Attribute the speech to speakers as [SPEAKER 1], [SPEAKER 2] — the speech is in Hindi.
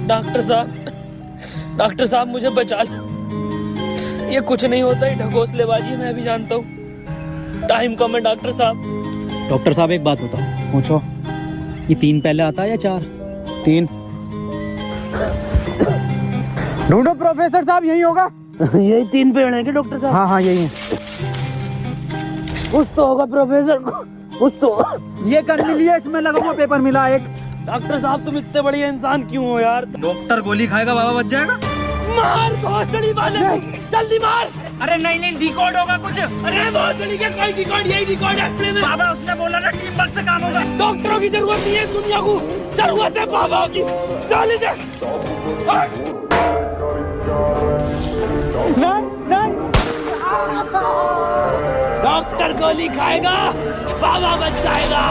[SPEAKER 1] डॉक्टर साहब मुझे बचा लो, ये कुछ नहीं होता, ये ढकोसलेबाजी मैं भी जानता हूँ। टाइम कम है डॉक्टर साहब।
[SPEAKER 2] डॉक्टर साहब एक बात बताओ।
[SPEAKER 3] पूछो।
[SPEAKER 2] ये 3 पहले आता है या 4?
[SPEAKER 3] 3। ढूंढो प्रोफेसर साहब, यही होगा।
[SPEAKER 1] यही 3 पेड़ हैं क्या डॉक्टर साहब?
[SPEAKER 3] हाँ हाँ यही है।
[SPEAKER 1] कुछ तो होगा प्रोफेसर, कुछ तो।
[SPEAKER 3] ये कर मिली है, इसमें लगा हुआ पेपर मिला एक।
[SPEAKER 1] डॉक्टर साहब तुम इतने बढ़िया इंसान क्यों हो यार?
[SPEAKER 3] डॉक्टर गोली खाएगा, बाबा बच जाएगा।
[SPEAKER 1] मार, बहुत बड़ी बात है, जल्दी मार।
[SPEAKER 3] अरे नहीं डिकोड होगा कुछ।
[SPEAKER 1] अरे बहुत बड़ी क्या, कोई रिकॉर्ड, यही रिकॉर्ड है प्ले में।
[SPEAKER 3] बाबा उसने बोला ना टीम वर्क से काम होगा।
[SPEAKER 1] डॉक्टरों की जरूरत नहीं है दुनिया को, जरूरत है बाबा की। चल इधर।
[SPEAKER 3] नहीं
[SPEAKER 1] डॉक्टर गोली खाएगा, बाबा बच जाएगा।